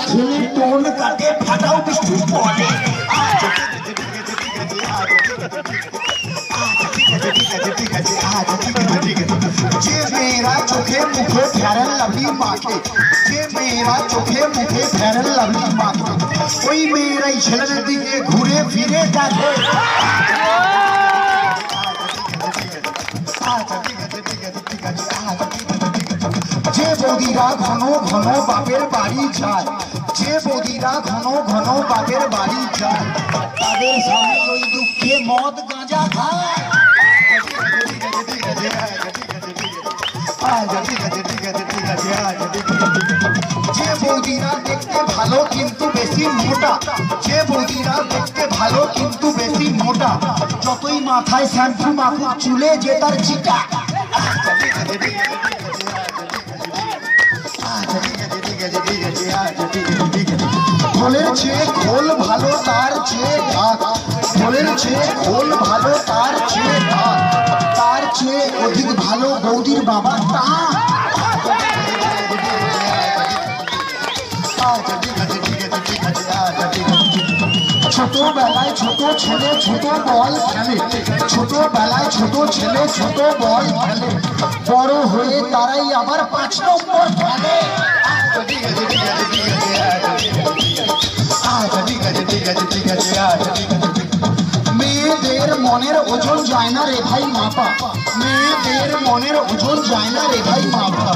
ছেলে টোন কাটে ফাটাও বৃষ্টি পড়ে যে মেয়েরা চোখে মুখে ফেরেন লাভলি মাকে যে মেয়েরা চোখে মুখে ফেরেন লাভলি মাকে ওই মেয়েরাই ছেলেদের দিকে ঘুরে ফিরে দেখে যে বৌদিরা ঘন ঘন বাপের বাড়ি যায় যে বৌদিরা ঘন ঘন বাপের বাড়ি যায় তাদের স্বামী ওই দুঃখে মদ গাঁজা খায় যে বৌদিরা দেখতে ভালো কিন্তু বেশি মোটা যে বৌদিরা দেখতে ভালো কিন্তু বেশি মোটা যতই মাথায় শ্যাম্পু মাখুক চুলে যে তার চিকা খোলের চেয়ে খোল ভালো তার চেয়ে ঢাক খোলের চেয়ে খোল ভালো তার চেয়ে ঢাক তার চেয়ে অধিক ভালো বৌদির বাবা তা ছোটবেলায় ছোট ছেলে ছোট বল খেলে ছোটবেলায় ছোট ছেলে ছোট বল খেলে বড় হয়ে তারাই আবার 5 নম্বর খেলে মেয়েদের মনের ওজন যায় না রে ভাই মাপা মেয়েদের মনের ওজন যায় না রে ভাই মাপা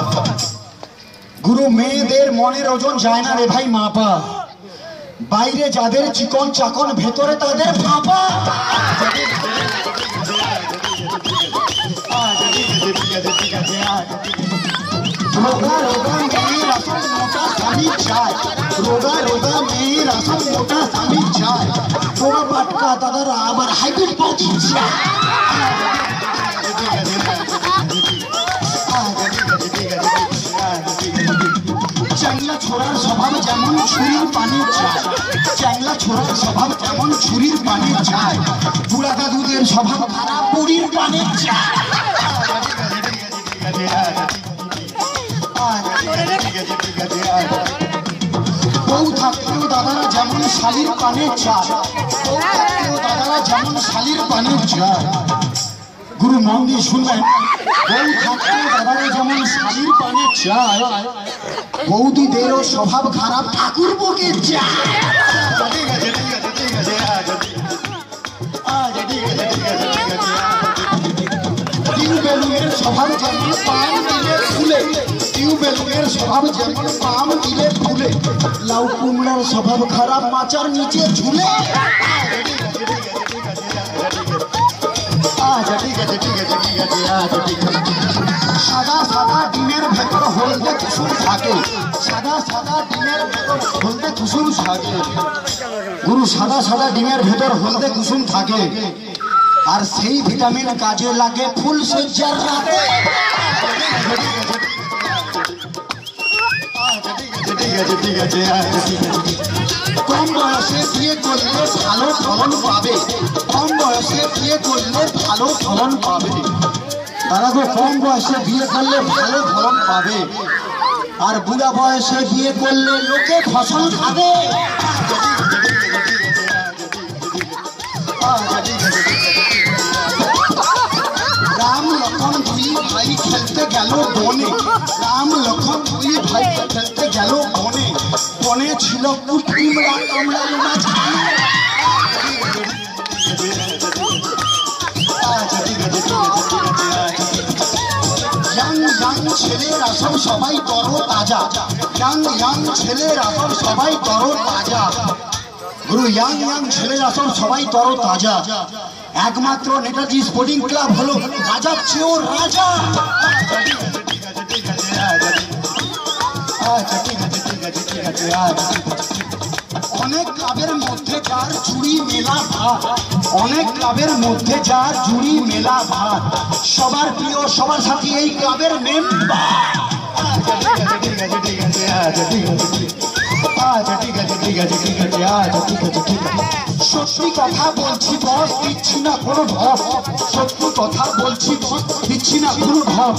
গুরু মেয়েদের মনের ওজন যায় না রে ভাই মাপা বাইরে যাদের চিকন চাকন ভেতরে তাদের ফাঁপা রোগা রোগা মেয়ের আসল মোটা স্বামী চায় রোগা রোগা মেয়ের আসল মোটা স্বামী চায় পোড়া পাটকা দাদারা আবার হাইব্রিড পাউডি চায় চ্যাংলা ছোড়ার স্বভাব যেমন ছুরির পানি চায় চ্যাংলা ছোড়ার স্বভাব যেমন ছুরির পানি চায় বুড়া দাদুদের স্বভাব খারাপ বুড়ির পানি চায় বউ থাকতেও দাদারা যেমন শালির পানে চায় বউ থাকতেও দাদারা যেমন শালির পানে চায় গুরু মন দিয়ে শুনবেন বউ থাকতেও দাদারা যেমন শালির পানে চায় বৌদিদেরও স্বভাব খারাপ ঠাকুর বকে চায় টিউবেলুনের স্বভাব যেমন পাম দিলে ফুলে টিউবেলুনের স্বভাব যেমন পাম দিলে ফুলে লাউ কুমড়ার স্বভাব খারাপ মাচার নিচে ঝুলে সাদা সাদা ডিমের ভেতর হলদে কুসুম থাকে সাদা সাদা ডিমের ভেতর হলদে কুসুম থাকে গুরু সাদা সাদা ডিমের ভেতর হলদে কুসুম থাকে আর সেই ভিটামিন কাজে লাগে ফুল সজ্জার রাতে কম বয়সে বিয়ে করলে ভালো ফলন পাবে কম বয়সে বিয়ে করলে ভালো ফলন পাবে তারা তো কম বয়সে বিয়ে করলে ভালো ফলন পাবে আর বুড়া বয়সে বিয়ে করলে লোকে ফসল খাবে রাম লক্ষণ দুই ভাই খেলতে গেল বনে রাম লক্ষণ দুই ভাই খেলতে গেল বনে বনে ছিল কুট্টিমরা কামড়ার মাঝখানে ছেলেরা সব সবাই তরো তাজা ইয়াং ছেলেরা সব সবাই তরো তাজা গুরু ইয়াং ছেলেরা সব সবাই তরো তাজা একমাত্র নেতাজি স্পোর্টিং ক্লাব হলো রাজার চেয়েও রাজা অনেক ক্লাবের মধ্যে যার জুড়ি মেলা ভাত অনেক ক্লাবের মধ্যে যার জুড়ি মেলা ভাত সবার প্রিয় সবার সাথে এই ক্লাবের মেম্বার সত্যি কথা বলছি বস দিচ্ছি না কোনো ঢপ সত্যি কথা বলছি বস দিচ্ছি না কোনো ঢপ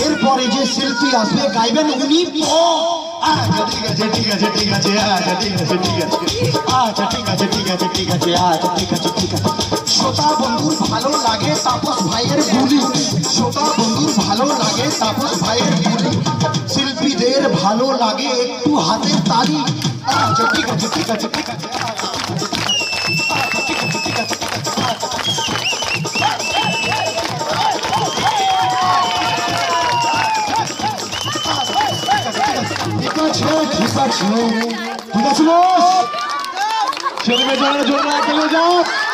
এরপরে যে শিল্পী আসবে গাইবেন উনি আচ্ছা ঠিক আছে ঠিক আছে ঠিক আছে আচ্ছা ঠিক আছে ঠিক আছে আচ্ছা ঠিক আছে ঠিক আছে ঠিক আছে আচ্ছা ঠিক আছে ঠিক আছে শ্রোতা বন্ধুর ভালো লাগে তাপস ভাইয়ের বুলি শ্রোতা বন্ধুর ভালো লাগে তাপস ভাইয়ের বুলি শিল্পীদের ভালো লাগে একটু হাতের তালি আচ্ছা ঠিক আছে ঠিক আছে ঠিক আছে ঠিক আছে ঠিক আছে ছেলে মেয়ে জন্য জন্য